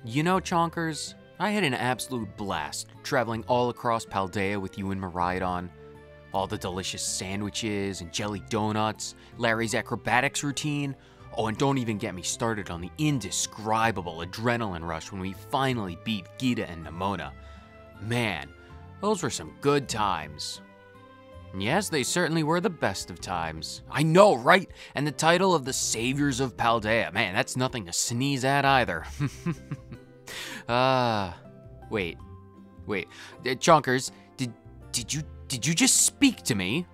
You know, Chonkers, I had an absolute blast traveling all across Paldea with you and Maridon. All the delicious sandwiches and jelly donuts, Larry's acrobatics routine. Oh, and don't even get me started on the indescribable adrenaline rush when we finally beat Gita and Nimona. Man, those were some good times. Yes, they certainly were the best of times. I know, right? And the title of the Saviors of Paldea, man, that's nothing to sneeze at either. Wait. Chonkers, did you just speak to me?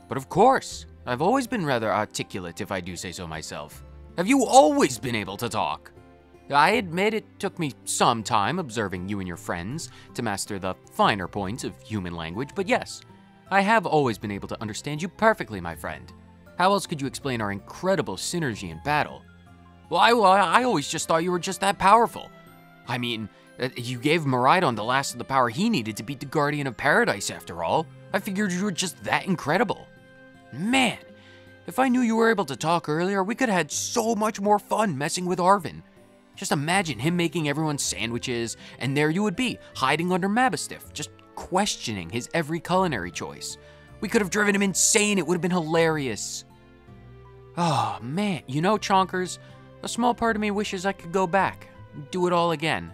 But of course, I've always been rather articulate if I do say so myself. Have you always been able to talk? I admit it took me some time observing you and your friends to master the finer points of human language, but yes, I have always been able to understand you perfectly, my friend. How else could you explain our incredible synergy in battle? Well, I always just thought you were just that powerful. I mean, you gave Maridon the last of the power he needed to beat the Guardian of Paradise after all. I figured you were just that incredible. Man, if I knew you were able to talk earlier, we could have had so much more fun messing with Arven. Just imagine him making everyone sandwiches, and there you would be, hiding under Mabastiff, just questioning his every culinary choice. We could have driven him insane, it would have been hilarious. Oh man, you know, Chonkers, a small part of me wishes I could go back, do it all again.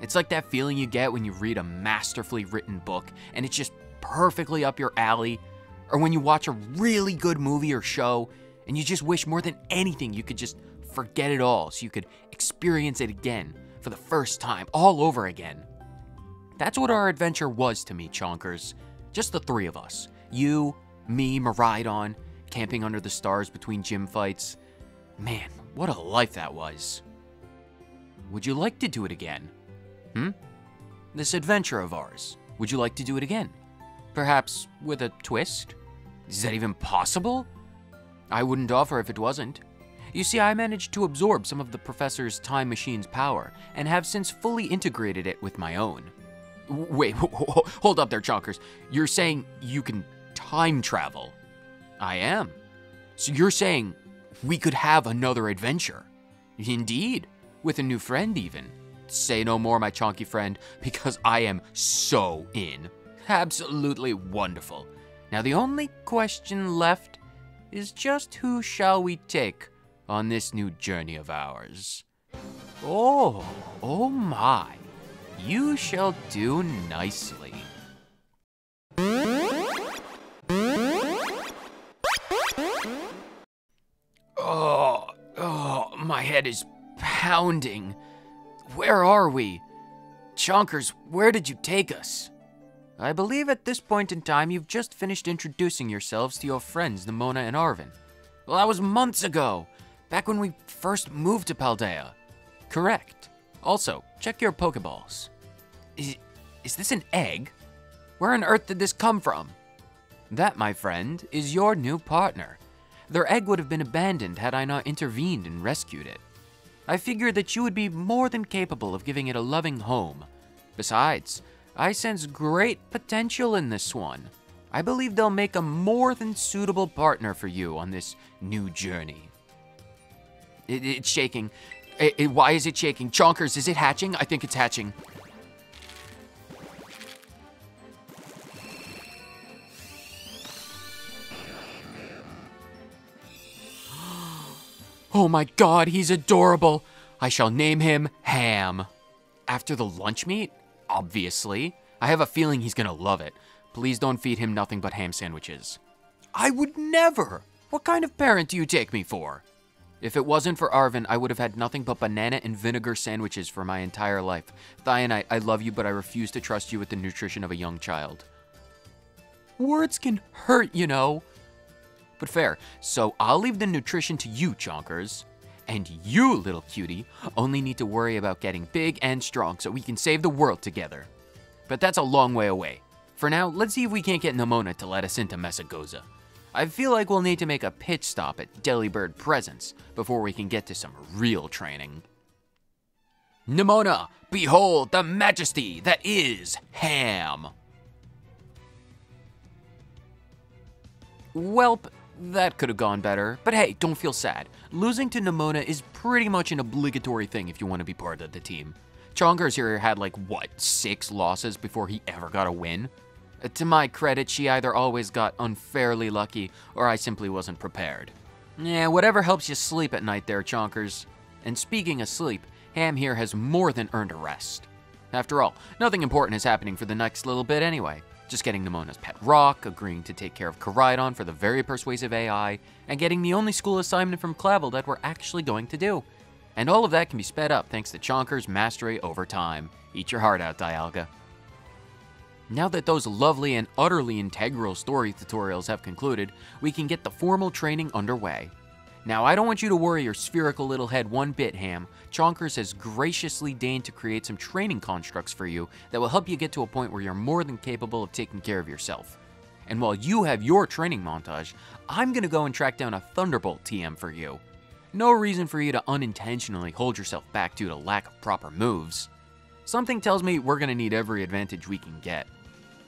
It's like that feeling you get when you read a masterfully written book and it's just perfectly up your alley, or when you watch a really good movie or show and you just wish more than anything you could just forget it all so you could experience it again for the first time, all over again. That's what our adventure was to me, Chonkers. Just the three of us. You, me, Maridon, camping under the stars between gym fights. Man, what a life that was. Would you like to do it again? This adventure of ours, would you like to do it again? Perhaps with a twist? Is that even possible? I wouldn't offer if it wasn't. You see, I managed to absorb some of the professor's time machine's power and have since fully integrated it with my own. Wait, hold up there, Chonkers. You're saying you can time travel? I am. So you're saying we could have another adventure? Indeed, with a new friend even. Say no more, my chonky friend, because I am so in. Absolutely wonderful. Now the only question left is just who shall we take on this new journey of ours? Oh my. You shall do nicely. Oh, my head is pounding. Where are we? Chonkers, where did you take us? I believe at this point in time you've just finished introducing yourselves to your friends Nimona and Arven. Well, that was months ago, back when we first moved to Paldea. Correct. Also, check your Pokeballs. Is this an egg? Where on earth did this come from? That, my friend, is your new partner. Their egg would have been abandoned had I not intervened and rescued it. I figured that you would be more than capable of giving it a loving home. Besides, I sense great potential in this one. I believe they'll make a more than suitable partner for you on this new journey. It's shaking. Why is it shaking? Chonkers, is it hatching? I think it's hatching. Oh my god, he's adorable. I shall name him Ham. After the lunch meat? Obviously. I have a feeling he's gonna love it. Please don't feed him nothing but ham sandwiches. I would never! What kind of parent do you take me for? If it wasn't for Arven, I would have had nothing but banana and vinegar sandwiches for my entire life. Thionite, I love you, but I refuse to trust you with the nutrition of a young child. Words can hurt, you know. But fair, so I'll leave the nutrition to you, Chonkers. And you, little cutie, only need to worry about getting big and strong so we can save the world together. But that's a long way away. For now, let's see if we can't get Nimona to let us into Mesagoza. I feel like we'll need to make a pit stop at Delibird Presence before we can get to some real training. Nimona, behold the majesty that is Ham! Welp, That could have gone better, but hey, don't feel sad. Losing to Nemona is pretty much an obligatory thing if you want to be part of the team. Chonkers here had like, what, 6 losses before he ever got a win? To my credit, she either always got unfairly lucky, or I simply wasn't prepared. Yeah, whatever helps you sleep at night there, Chonkers. And speaking of sleep, Ham here has more than earned a rest. After all, nothing important is happening for the next little bit anyway. Just getting Nemona's pet rock, agreeing to take care of Koraidon for the very persuasive AI, and getting the only school assignment from Clavel that we're actually going to do. And all of that can be sped up thanks to Chonkers' mastery over time. Eat your heart out, Dialga. Now that those lovely and utterly integral story tutorials have concluded, we can get the formal training underway. Now, I don't want you to worry your spherical little head one bit, Ham. Chonkers has graciously deigned to create some training constructs for you that will help you get to a point where you're more than capable of taking care of yourself. And while you have your training montage, I'm gonna go and track down a Thunderbolt TM for you. No reason for you to unintentionally hold yourself back due to lack of proper moves. Something tells me we're gonna need every advantage we can get.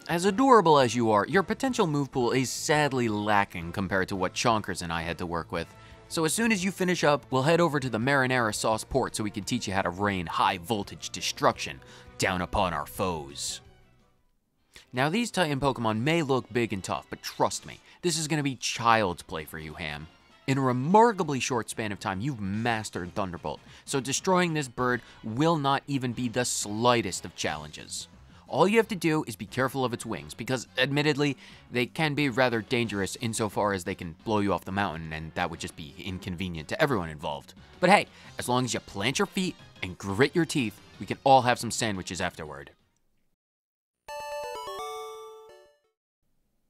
As adorable as you are, your potential move pool is sadly lacking compared to what Chonkers and I had to work with. So as soon as you finish up, we'll head over to the Marinara Sauce port so we can teach you how to rain high voltage destruction down upon our foes. Now these Titan Pokemon may look big and tough, but trust me, this is going to be child's play for you, Ham. In a remarkably short span of time, you've mastered Thunderbolt, so destroying this bird will not even be the slightest of challenges. All you have to do is be careful of its wings, because admittedly, they can be rather dangerous insofar as they can blow you off the mountain, and that would just be inconvenient to everyone involved. But hey, as long as you plant your feet and grit your teeth, we can all have some sandwiches afterward.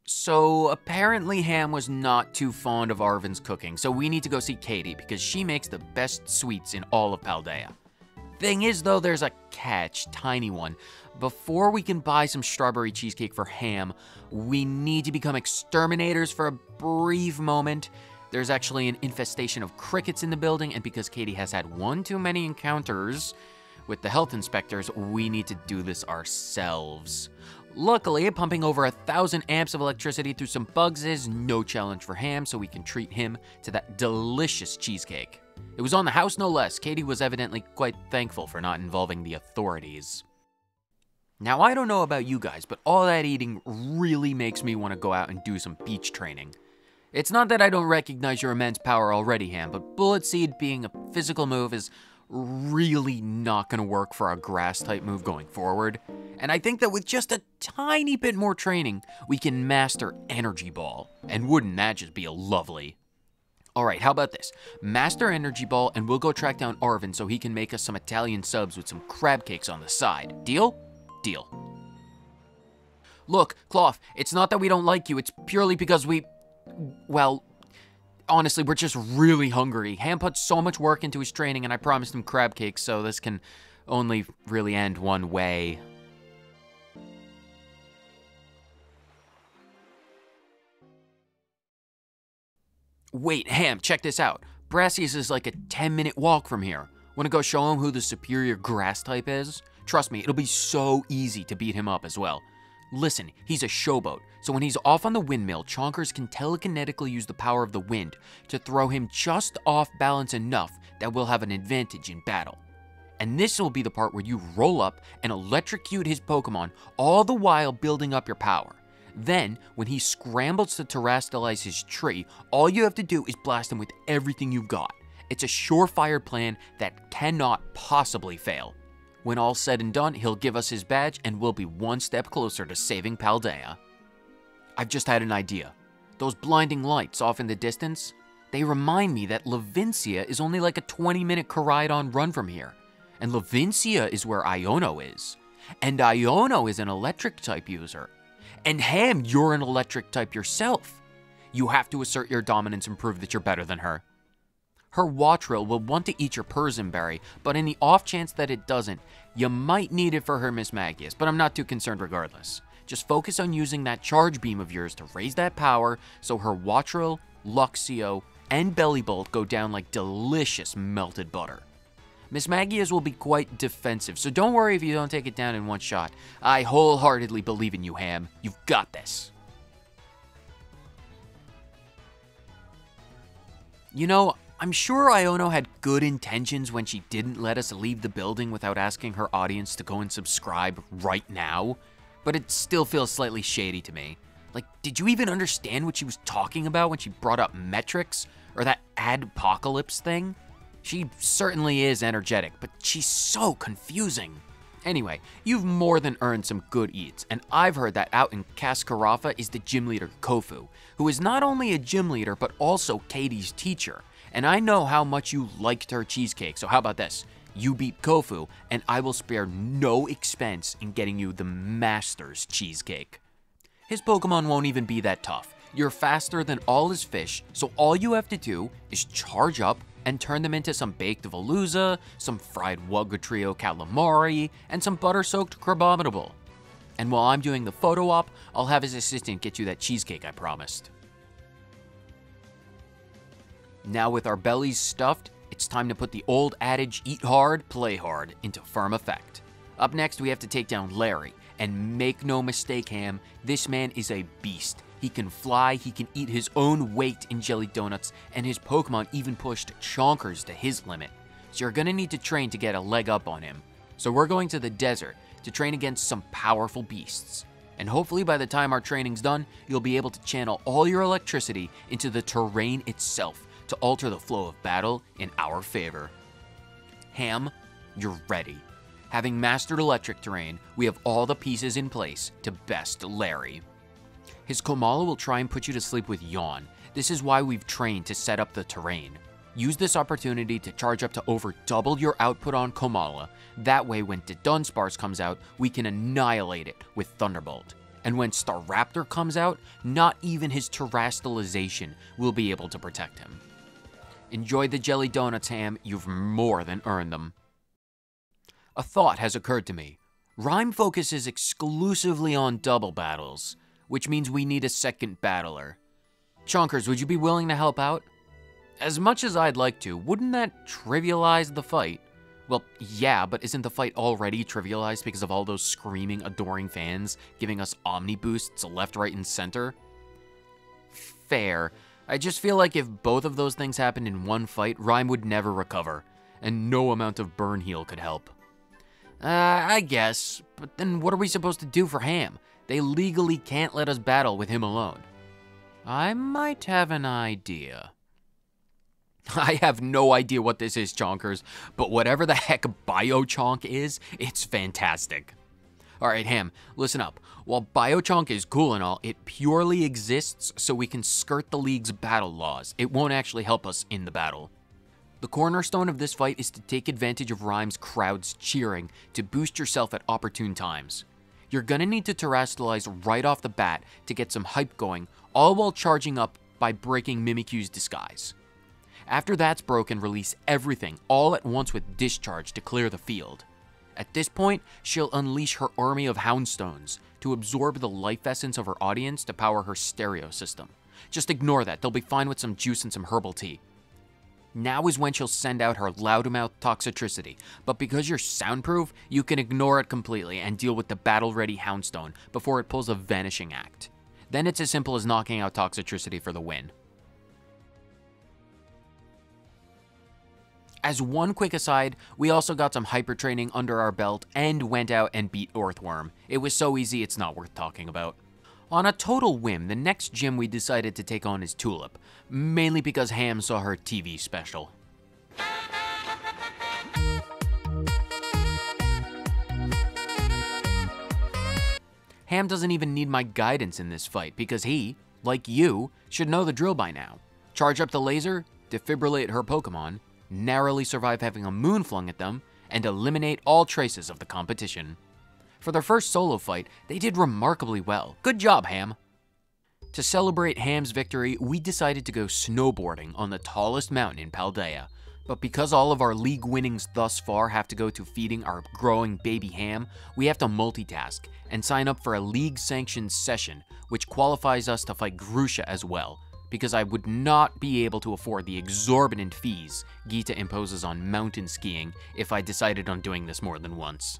So apparently Ham was not too fond of Arven's cooking, so we need to go see Katie because she makes the best sweets in all of Paldea. Thing is though, there's a catch, tiny one. Before we can buy some strawberry cheesecake for Ham, we need to become exterminators for a brief moment. There's actually an infestation of crickets in the building, and because Katie has had one too many encounters with the health inspectors, we need to do this ourselves. Luckily, pumping over 1,000 amps of electricity through some bugs is no challenge for Ham, so we can treat him to that delicious cheesecake. It was on the house no less. Katie was evidently quite thankful for not involving the authorities. Now, I don't know about you guys, but all that eating really makes me want to go out and do some beach training. It's not that I don't recognize your immense power already, Ham, but Bullet Seed being a physical move is really not going to work for a grass-type move going forward. And I think that with just a tiny bit more training, we can master Energy Ball. And wouldn't that just be lovely? Alright, how about this? Master Energy Ball, and we'll go track down Arven so he can make us some Italian subs with some crab cakes on the side. Deal? Deal. Look, Cloth, it's not that we don't like you, it's purely because well, honestly, we're just really hungry. Ham put so much work into his training, and I promised him crab cakes, so this can only really end one way. Wait, Ham, check this out. Brassius is like a 10-minute walk from here. Wanna go show him who the superior grass type is? Trust me, it'll be so easy to beat him up as well. Listen, he's a showboat, so when he's off on the windmill, Chonkers can telekinetically use the power of the wind to throw him just off balance enough that we'll have an advantage in battle. And this will be the part where you roll up and electrocute his Pokemon, all the while building up your power. Then, when he scrambles to terrestrialize his tree, all you have to do is blast him with everything you've got. It's a surefire plan that cannot possibly fail. When all's said and done, he'll give us his badge and we'll be one step closer to saving Paldea. I've just had an idea. Those blinding lights off in the distance, they remind me that Levincia is only like a 20-minute Koraidon run from here. And Levincia is where Iono is. And Iono is an electric type user. And Ham, you're an electric type yourself. You have to assert your dominance and prove that you're better than her. Her Wattrill will want to eat your Persim Berry, but in the off chance that it doesn't, you might need it for her Mismagius, but I'm not too concerned regardless. Just focus on using that charge beam of yours to raise that power so her Wattrill, Luxio, and Bellibolt go down like delicious melted butter. Mismagius will be quite defensive, so don't worry if you don't take it down in one shot. I wholeheartedly believe in you, Ham. You've got this. You know, I'm sure Iono had good intentions when she didn't let us leave the building without asking her audience to go and subscribe right now, but it still feels slightly shady to me. Like, did you even understand what she was talking about when she brought up metrics or that adpocalypse thing? She certainly is energetic, but she's so confusing. Anyway, you've more than earned some good eats, and I've heard that out in Kaskarafa is the gym leader Kofu, who is not only a gym leader but also Katie's teacher. And I know how much you liked her cheesecake, so how about this? You beat Kofu, and I will spare no expense in getting you the Master's cheesecake. His Pokemon won't even be that tough. You're faster than all his fish, so all you have to do is charge up and turn them into some baked Veluza, some fried Wugatrio calamari, and some butter-soaked Crabominable. And while I'm doing the photo op, I'll have his assistant get you that cheesecake I promised. Now with our bellies stuffed, it's time to put the old adage, eat hard, play hard, into firm effect. Up next, we have to take down Larry, and make no mistake, Ham, this man is a beast. He can fly, he can eat his own weight in jelly donuts, and his Pokemon even pushed Chonkers to his limit. So you're gonna need to train to get a leg up on him. So we're going to the desert to train against some powerful beasts. And hopefully by the time our training's done, you'll be able to channel all your electricity into the terrain itself to alter the flow of battle in our favor. Ham, you're ready. Having mastered electric terrain, we have all the pieces in place to best Larry. His Komala will try and put you to sleep with Yawn. This is why we've trained to set up the terrain. Use this opportunity to charge up to over double your output on Komala. That way when Dunsparce comes out, we can annihilate it with Thunderbolt. And when Staraptor comes out, not even his terastallization will be able to protect him. Enjoy the jelly donuts, Ham. You've more than earned them. A thought has occurred to me. Rhyme focuses exclusively on double battles, which means we need a second battler. Chonkers, would you be willing to help out? As much as I'd like to, wouldn't that trivialize the fight? Well, yeah, but isn't the fight already trivialized because of all those screaming, adoring fans giving us Omni boosts left, right, and center? Fair. I just feel like if both of those things happened in one fight, Rhyme would never recover, and no amount of burn heal could help. I guess, but then what are we supposed to do for Ham? They legally can't let us battle with him alone. I might have an idea. I have no idea what this is, Chonkers, but whatever the heck Biochonk is, it's fantastic. Alright, Ham, listen up. While Biochonk is cool and all, it purely exists so we can skirt the League's battle laws. It won't actually help us in the battle. The cornerstone of this fight is to take advantage of Rhyme's crowds cheering to boost yourself at opportune times. You're gonna need to terastallize right off the bat to get some hype going, all while charging up by breaking Mimikyu's disguise. After that's broken, release everything all at once with Discharge to clear the field. At this point, she'll unleash her army of Houndstones to absorb the life essence of her audience to power her stereo system. Just ignore that, they'll be fine with some juice and some herbal tea. Now is when she'll send out her loudmouth Toxicity, but because you're soundproof, you can ignore it completely and deal with the battle-ready Houndstone before it pulls a Vanishing Act. Then it's as simple as knocking out Toxicity for the win. As one quick aside, we also got some hyper training under our belt and went out and beat Earthworm. It was so easy it's not worth talking about. On a total whim, the next gym we decided to take on is Tulip, mainly because Ham saw her TV special. Ham doesn't even need my guidance in this fight because he, like you, should know the drill by now. Charge up the laser, defibrillate her Pokemon, narrowly survive having a Moonflung at them, and eliminate all traces of the competition. For their first solo fight, they did remarkably well. Good job, Ham! To celebrate Ham's victory, we decided to go snowboarding on the tallest mountain in Paldea. But because all of our league winnings thus far have to go to feeding our growing baby Ham, we have to multitask and sign up for a league-sanctioned session, which qualifies us to fight Grusha as well, because I would not be able to afford the exorbitant fees Gita imposes on mountain skiing if I decided on doing this more than once.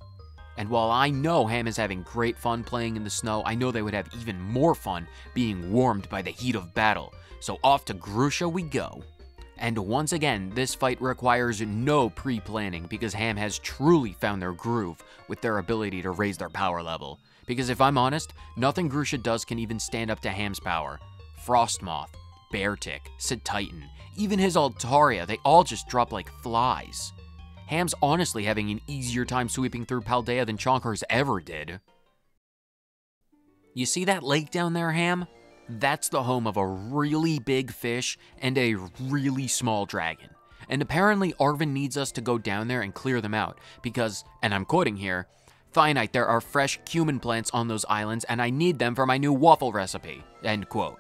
And while I know Ham is having great fun playing in the snow, I know they would have even more fun being warmed by the heat of battle, so off to Grusha we go. And once again, this fight requires no pre-planning because Ham has truly found their groove with their ability to raise their power level. Because if I'm honest, nothing Grusha does can even stand up to Ham's power. Frostmoth, Beartick, Titan, even his Altaria, they all just drop like flies. Ham's honestly having an easier time sweeping through Paldea than Chonkers ever did. You see that lake down there, Ham? That's the home of a really big fish and a really small dragon. And apparently Arven needs us to go down there and clear them out because, and I'm quoting here, "Finite, there are fresh cumin plants on those islands and I need them for my new waffle recipe," end quote.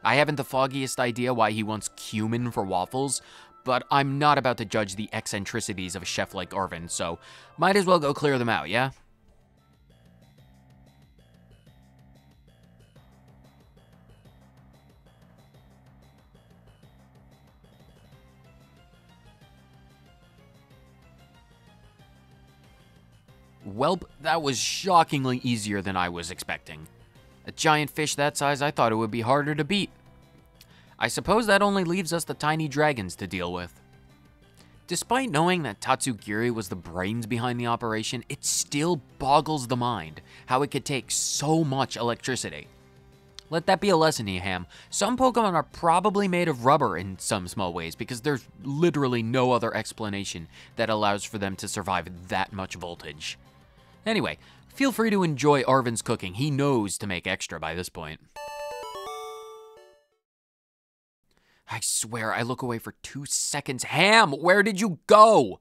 I haven't the foggiest idea why he wants cumin for waffles, but I'm not about to judge the eccentricities of a chef like Arven, so might as well go clear them out, yeah? Welp, that was shockingly easier than I was expecting. A giant fish that size, I thought it would be harder to beat. I suppose that only leaves us the tiny dragons to deal with. Despite knowing that Tatsugiri was the brains behind the operation, it still boggles the mind how it could take so much electricity. Let that be a lesson to you, Ham. Some Pokemon are probably made of rubber in some small ways because there's literally no other explanation that allows for them to survive that much voltage. Anyway, feel free to enjoy Arven's cooking. He knows to make extra by this point. I swear, I look away for 2 seconds. Ham, where did you go?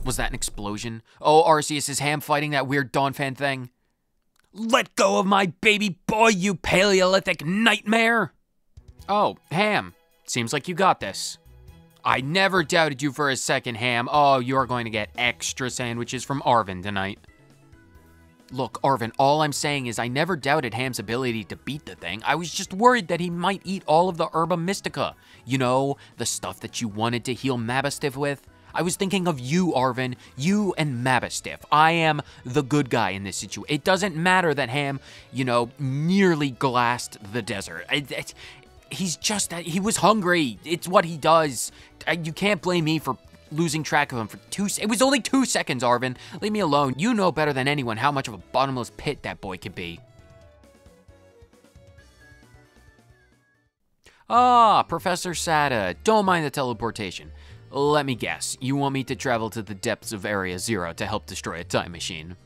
Was that an explosion? Oh, Arceus, is Ham fighting that weird Donphan thing? Let go of my baby boy, you Paleolithic nightmare! Oh, Ham, seems like you got this. I never doubted you for a second, Ham. Oh, you're going to get extra sandwiches from Arven tonight. Look, Arven, all I'm saying is I never doubted Ham's ability to beat the thing. I was just worried that he might eat all of the Herba Mystica. You know, the stuff that you wanted to heal Mabastiff with. I was thinking of you, Arven. You and Mabastiff. I am the good guy in this situation. It doesn't matter that Ham, you know, nearly glassed the desert. He's just that he was hungry. It's what he does. You can't blame me for losing track of him for it was only 2 seconds, Arven. Leave me alone. You know better than anyone how much of a bottomless pit that boy could be. Ah, Professor Sada. Don't mind the teleportation. Let me guess. You want me to travel to the depths of Area Zero to help destroy a time machine?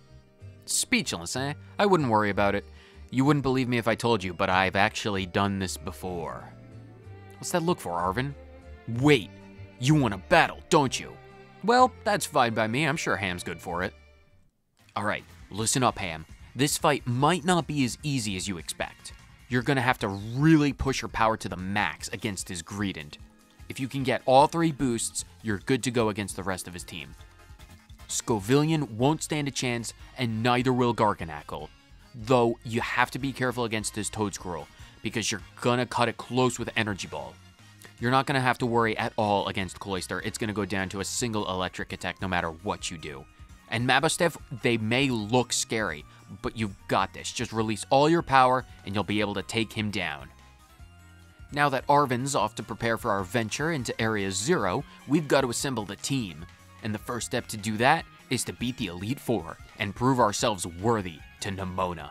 Speechless, eh? I wouldn't worry about it. You wouldn't believe me if I told you, but I've actually done this before. What's that look for, Arven? Wait, you want to battle, don't you? Well, that's fine by me. I'm sure Ham's good for it. Alright, listen up, Ham. This fight might not be as easy as you expect. You're gonna have to really push your power to the max against his Greedent. If you can get all 3 boosts, you're good to go against the rest of his team. Scovillian won't stand a chance, and neither will Garganacl. Though, you have to be careful against his Toedsquirrel, because you're gonna cut it close with Energy Ball. You're not gonna have to worry at all against Cloyster. It's gonna go down to a single electric attack no matter what you do. And Mabastiff, they may look scary, but you've got this. Just release all your power, and you'll be able to take him down. Now that Arven's off to prepare for our venture into Area Zero, we've got to assemble the team. And the first step to do that is to beat the Elite Four and prove ourselves worthy to Nemona.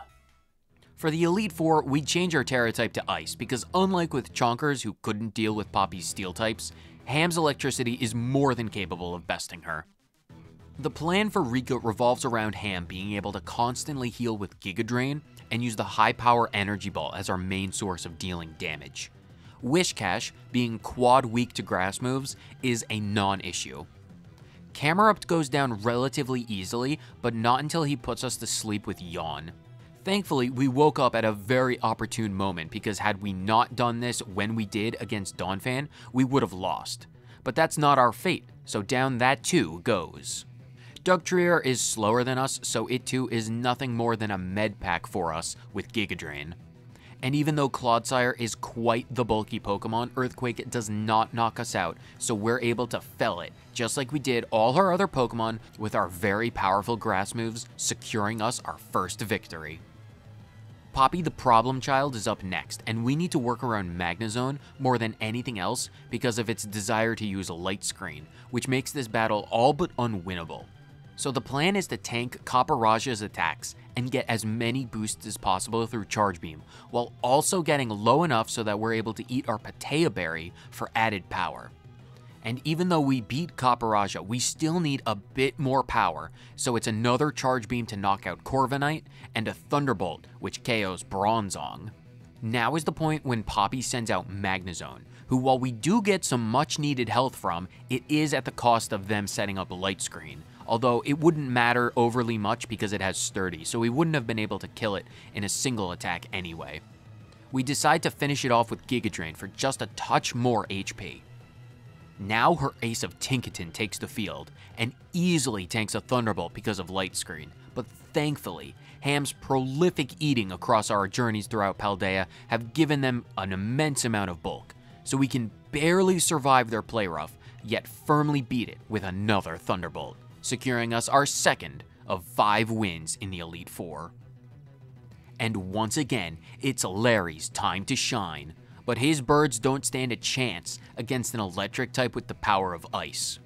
For the Elite Four, we change our Terra type to Ice because unlike with Chonkers, who couldn't deal with Poppy's Steel types, Ham's electricity is more than capable of besting her. The plan for Rika revolves around Ham being able to constantly heal with Giga Drain and use the high power Energy Ball as our main source of dealing damage. Wishcash, being quad weak to grass moves, is a non-issue. Camerupt goes down relatively easily, but not until he puts us to sleep with Yawn. Thankfully, we woke up at a very opportune moment because had we not done this when we did against Donphan, we would have lost. But that's not our fate, so down that too goes. Dugtrio is slower than us, so it too is nothing more than a med pack for us with Giga Drain. And even though Clodsire is quite the bulky Pokemon, Earthquake does not knock us out, so we're able to fell it, just like we did all our other Pokemon with our very powerful grass moves, securing us our first victory. Poppy the Problem Child is up next, and we need to work around Magnezone more than anything else because of its desire to use a Light Screen, which makes this battle all but unwinnable. So the plan is to tank Copperage's attacks and get as many boosts as possible through Charge Beam, while also getting low enough so that we're able to eat our Paldea Berry for added power. And even though we beat Copperage, we still need a bit more power, so it's another Charge Beam to knock out Corviknight, and a Thunderbolt, which KOs Bronzong. Now is the point when Poppy sends out Magnezone, who while we do get some much needed health from, it is at the cost of them setting up a Light Screen, although it wouldn't matter overly much because it has Sturdy, so we wouldn't have been able to kill it in a single attack anyway. We decide to finish it off with Giga Drain for just a touch more HP. Now her Ace of Tinkaton takes the field, and easily tanks a Thunderbolt because of Light Screen, but thankfully, Ham's prolific eating across our journeys throughout Paldea have given them an immense amount of bulk, so we can barely survive their play rough, yet firmly beat it with another Thunderbolt, securing us our second of 5 wins in the Elite Four. And once again, it's Larry's time to shine, but his birds don't stand a chance against an electric type with the power of ice.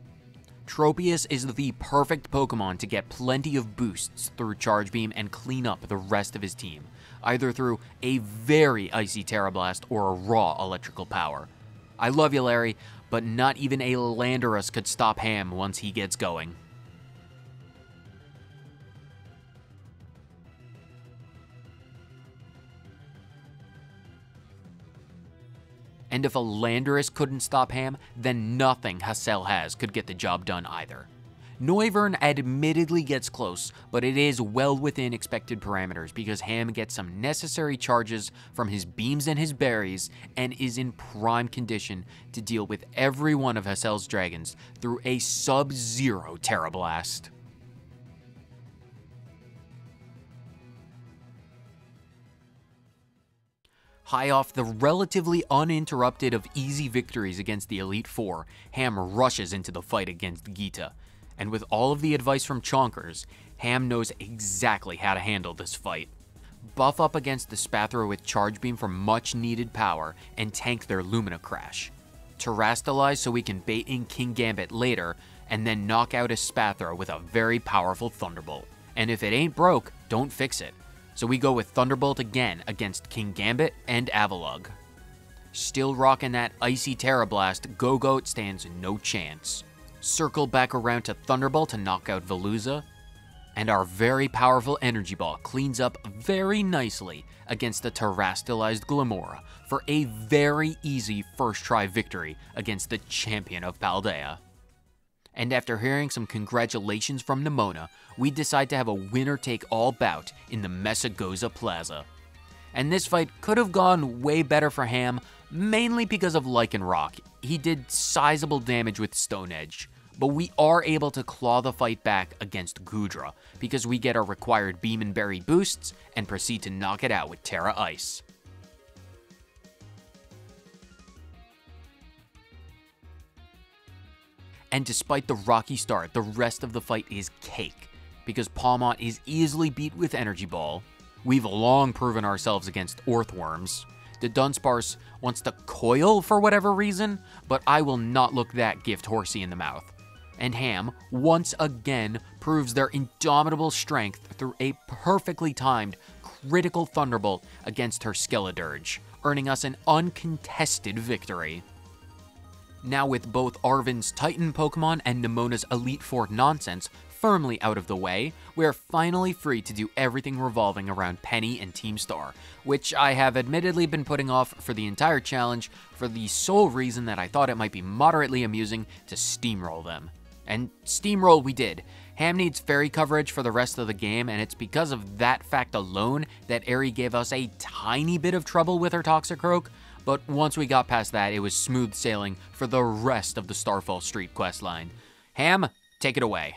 Tropius is the perfect Pokemon to get plenty of boosts through Charge Beam and clean up the rest of his team, either through a very icy Terra Blast or a raw electrical power. I love you, Larry, but not even a Landorus could stop Ham once he gets going. And if a Landorus couldn't stop Ham, then nothing Hassel has could get the job done either. Noivern admittedly gets close, but it is well within expected parameters because Ham gets some necessary charges from his beams and his berries and is in prime condition to deal with every one of Hassel's dragons through a Sub-Zero Terra Blast. High off the relatively uninterrupted of easy victories against the Elite Four, Ham rushes into the fight against Gita, and with all of the advice from Chonkers, Ham knows exactly how to handle this fight. Buff up against the Spathra with Charge Beam for much needed power, and tank their Lumina Crash. Terrastalize so we can bait in King Gambit later, and then knock out a Spathra with a very powerful Thunderbolt. And if it ain't broke, don't fix it. So we go with Thunderbolt again against King Gambit and Avalugg. Still rocking that icy Terra Blast, Go-Goat stands no chance. Circle back around to Thunderbolt to knock out Veluza, and our very powerful Energy Ball cleans up very nicely against the Terrastalized Glamora for a very easy first try victory against the champion of Paldea. And after hearing some congratulations from Nemona, we decide to have a winner-take-all bout in the Messagoza Plaza. And this fight could have gone way better for Ham, mainly because of Lycanroc. He did sizable damage with Stone Edge, but we are able to claw the fight back against Goodra, because we get our required Beam and Berry boosts and proceed to knock it out with Terra Ice. And despite the rocky start, the rest of the fight is cake, because Palmont is easily beat with Energy Ball. We've long proven ourselves against Orthworms. The Dunsparce wants to coil for whatever reason, but I will not look that gift horsey in the mouth. And Ham, once again, proves their indomitable strength through a perfectly timed critical Thunderbolt against her Skeledirge, earning us an uncontested victory. Now with both Arven's Titan Pokemon and Nemona's Elite Four nonsense firmly out of the way, we're finally free to do everything revolving around Penny and Team Star, which I have admittedly been putting off for the entire challenge for the sole reason that I thought it might be moderately amusing to steamroll them. And steamroll we did. Ham needs fairy coverage for the rest of the game, and it's because of that fact alone that Aerie gave us a tiny bit of trouble with her Toxicroak, but once we got past that, it was smooth sailing for the rest of the Starfall Street questline. Ham, take it away.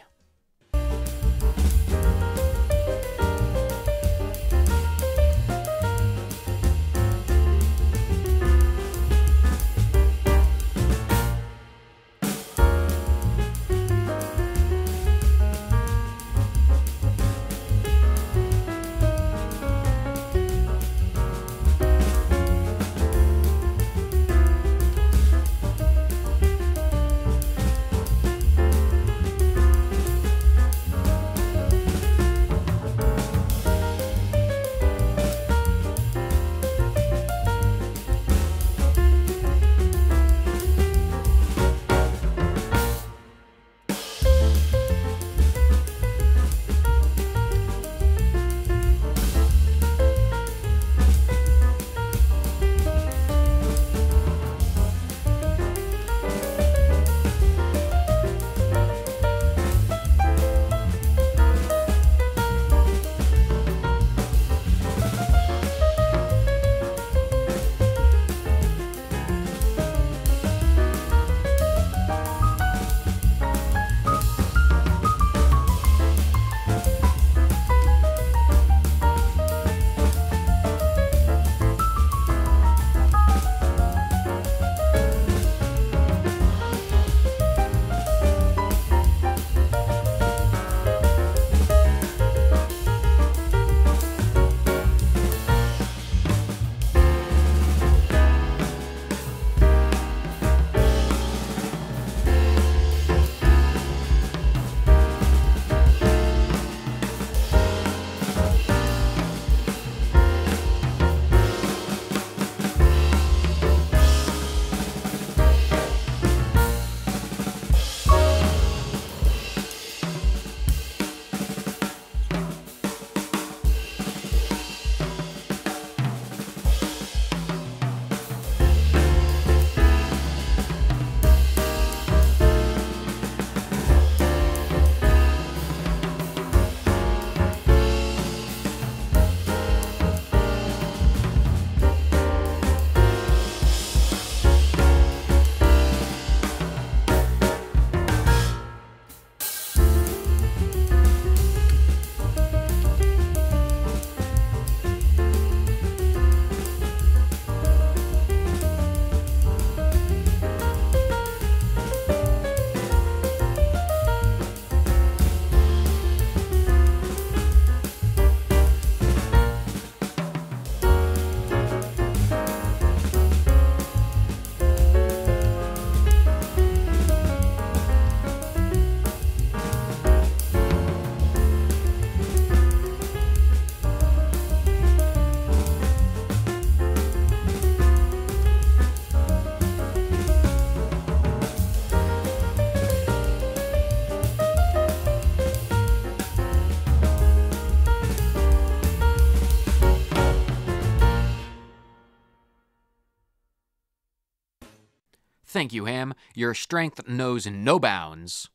Thank you, Ham. Your strength knows no bounds.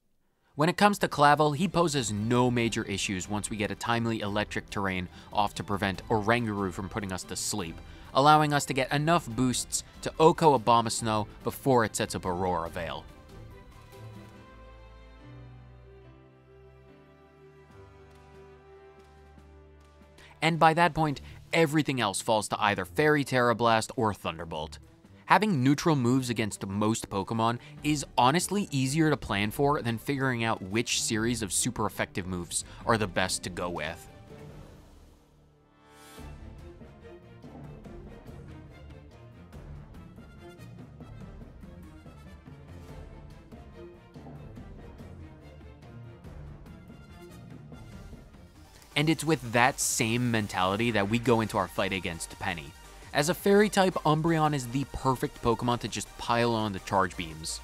When it comes to Clavel, he poses no major issues once we get a timely electric terrain off to prevent Oranguru from putting us to sleep, allowing us to get enough boosts to Oko Abomasnow before it sets up Aurora Veil. And by that point, everything else falls to either Fairy Terra Blast or Thunderbolt. Having neutral moves against most Pokemon is honestly easier to plan for than figuring out which series of super effective moves are the best to go with. And it's with that same mentality that we go into our fight against Penny. As a Fairy type, Umbreon is the perfect Pokemon to just pile on the Charge Beams.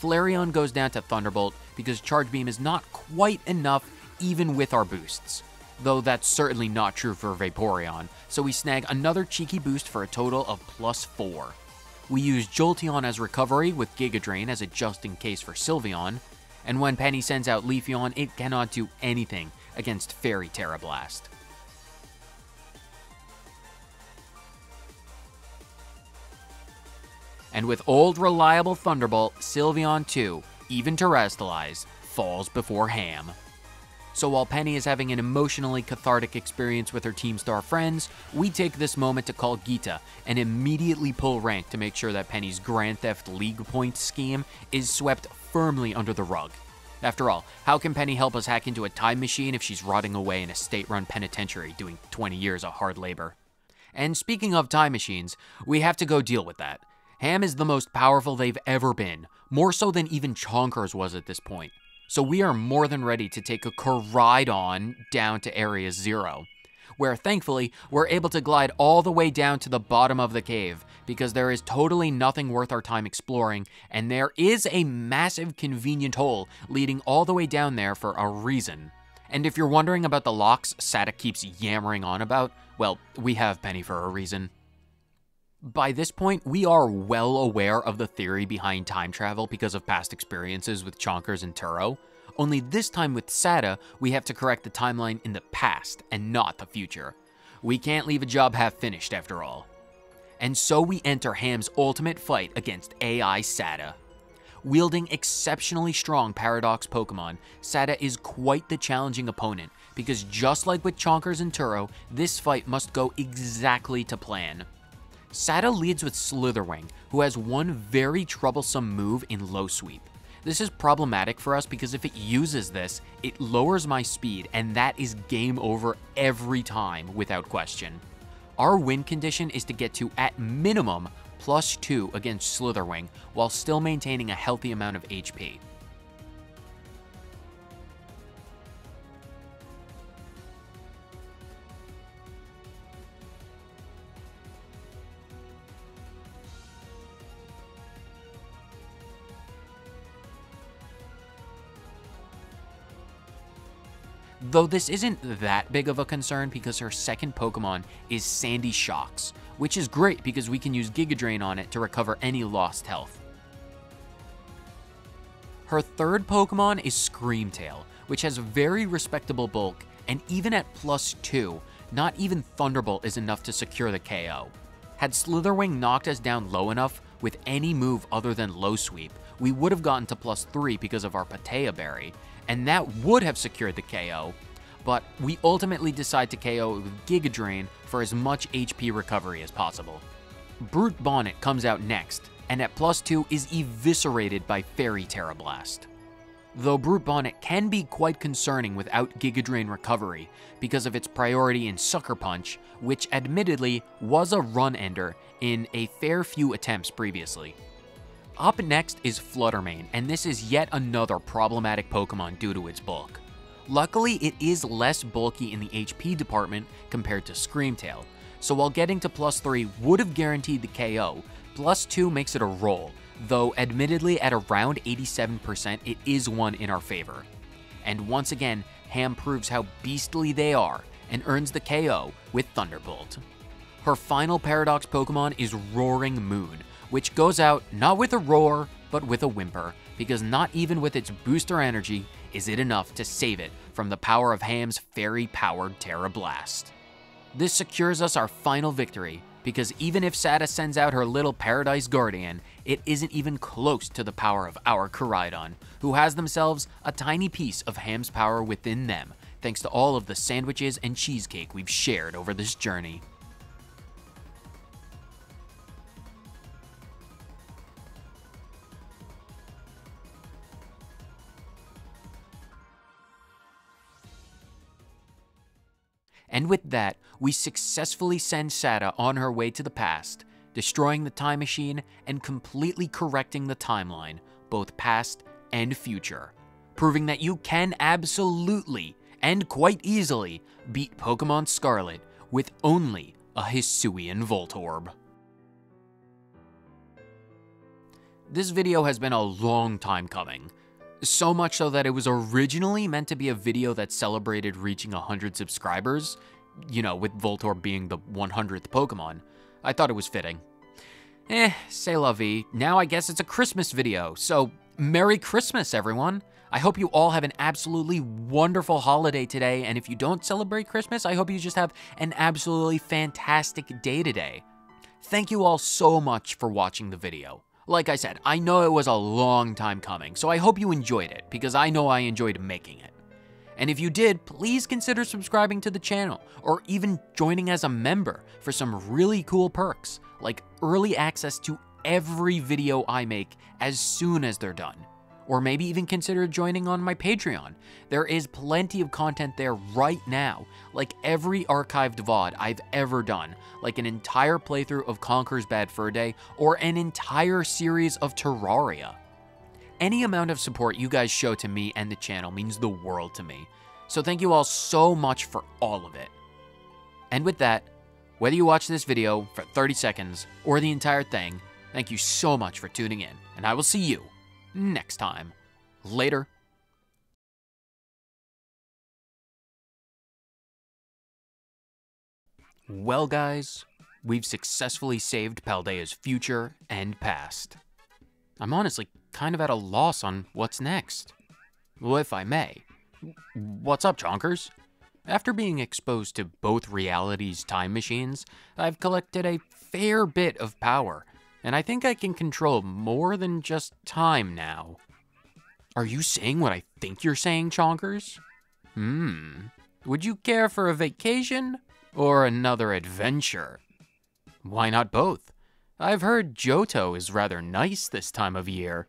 Flareon goes down to Thunderbolt because Charge Beam is not quite enough even with our boosts. Though that's certainly not true for Vaporeon, so we snag another cheeky boost for a total of +4. We use Jolteon as recovery with Giga Drain as a just-in-case for Sylveon, and when Penny sends out Leafeon, it cannot do anything against Fairy Terra Blast. And with old reliable Thunderbolt, Sylveon 2, even Terrestrialize, falls before Ham. So while Penny is having an emotionally cathartic experience with her Team Star friends, we take this moment to call Geeta and immediately pull rank to make sure that Penny's Grand Theft League Points scheme is swept firmly under the rug. After all, how can Penny help us hack into a time machine if she's rotting away in a state-run penitentiary doing 20 years of hard labor? And speaking of time machines, we have to go deal with that. Ham is the most powerful they've ever been, more so than even Chonkers was at this point. So we are more than ready to take a Koraidon down to Area 0, where thankfully we're able to glide all the way down to the bottom of the cave, because there is totally nothing worth our time exploring, and there is a massive convenient hole leading all the way down there for a reason. And if you're wondering about the locks Sada keeps yammering on about, well, we have Penny for a reason. By this point, we are well aware of the theory behind time travel because of past experiences with Chonkers and Turo, only this time with Sada, we have to correct the timeline in the past and not the future. We can't leave a job half-finished after all. And so we enter Ham's ultimate fight against AI Sada. Wielding exceptionally strong Paradox Pokemon, Sada is quite the challenging opponent because just like with Chonkers and Turo, this fight must go exactly to plan. Sada leads with Slitherwing, who has one very troublesome move in Low Sweep. This is problematic for us because if it uses this, it lowers my speed and that is game over every time without question. Our win condition is to get to, at minimum, +2 against Slitherwing while still maintaining a healthy amount of HP. Though this isn't that big of a concern because her second Pokemon is Sandy Shocks, which is great because we can use Giga Drain on it to recover any lost health. Her third Pokemon is Screamtail, which has very respectable bulk, and even at +2, not even Thunderbolt is enough to secure the KO. Had Slitherwing knocked us down low enough with any move other than Low Sweep, we would have gotten to +3 because of our Paldea Berry, and that would have secured the KO, but we ultimately decide to KO it with Giga Drain for as much HP recovery as possible. Brute Bonnet comes out next, and at +2 is eviscerated by Fairy Terra Blast. Though Brute Bonnet can be quite concerning without Giga Drain recovery because of its priority in Sucker Punch, which admittedly was a run ender in a fair few attempts previously. Up next is Fluttermane, and this is yet another problematic Pokemon due to its bulk. Luckily, it is less bulky in the HP department compared to Screamtail, so while getting to +3 would have guaranteed the KO, +2 makes it a roll, though admittedly at around 87% it is one in our favor. And once again, Ham proves how beastly they are and earns the KO with Thunderbolt. Her final Paradox Pokemon is Roaring Moon, which goes out not with a roar, but with a whimper, because not even with its booster energy is it enough to save it from the power of Ham's fairy-powered Terra Blast. This secures us our final victory, because even if Sada sends out her little Paradise Guardian, it isn't even close to the power of our Koraidon, who has themselves a tiny piece of Ham's power within them, thanks to all of the sandwiches and cheesecake we've shared over this journey. And with that, we successfully send Sada on her way to the past, destroying the time machine and completely correcting the timeline, both past and future, proving that you can absolutely and quite easily beat Pokemon Scarlet with only a Hisuian Voltorb. This video has been a long time coming. So much so that it was originally meant to be a video that celebrated reaching 100 subscribers, you know, with Voltorb being the 100th Pokemon. I thought it was fitting. C'est la vie. Now I guess it's a Christmas video, so Merry Christmas, everyone! I hope you all have an absolutely wonderful holiday today, and if you don't celebrate Christmas, I hope you just have an absolutely fantastic day today. Thank you all so much for watching the video. Like I said, I know it was a long time coming, so I hope you enjoyed it, because I know I enjoyed making it. And if you did, please consider subscribing to the channel, or even joining as a member for some really cool perks, like early access to every video I make as soon as they're done. Or maybe even consider joining on my Patreon. There is plenty of content there right now, like every archived VOD I've ever done, like an entire playthrough of Chonkers Bad Fur Day, or an entire series of Terraria. Any amount of support you guys show to me and the channel means the world to me, so thank you all so much for all of it. And with that, whether you watch this video for 30 seconds or the entire thing, thank you so much for tuning in, and I will see you next time. Later. Well guys, we've successfully saved Paldea's future and past. I'm honestly kind of at a loss on what's next. Well, if I may. What's up, Chonkers? After being exposed to both realities' time machines, I've collected a fair bit of power, and I think I can control more than just time now. Are you saying what I think you're saying, Chonkers? Would you care for a vacation or another adventure? Why not both? I've heard Johto is rather nice this time of year.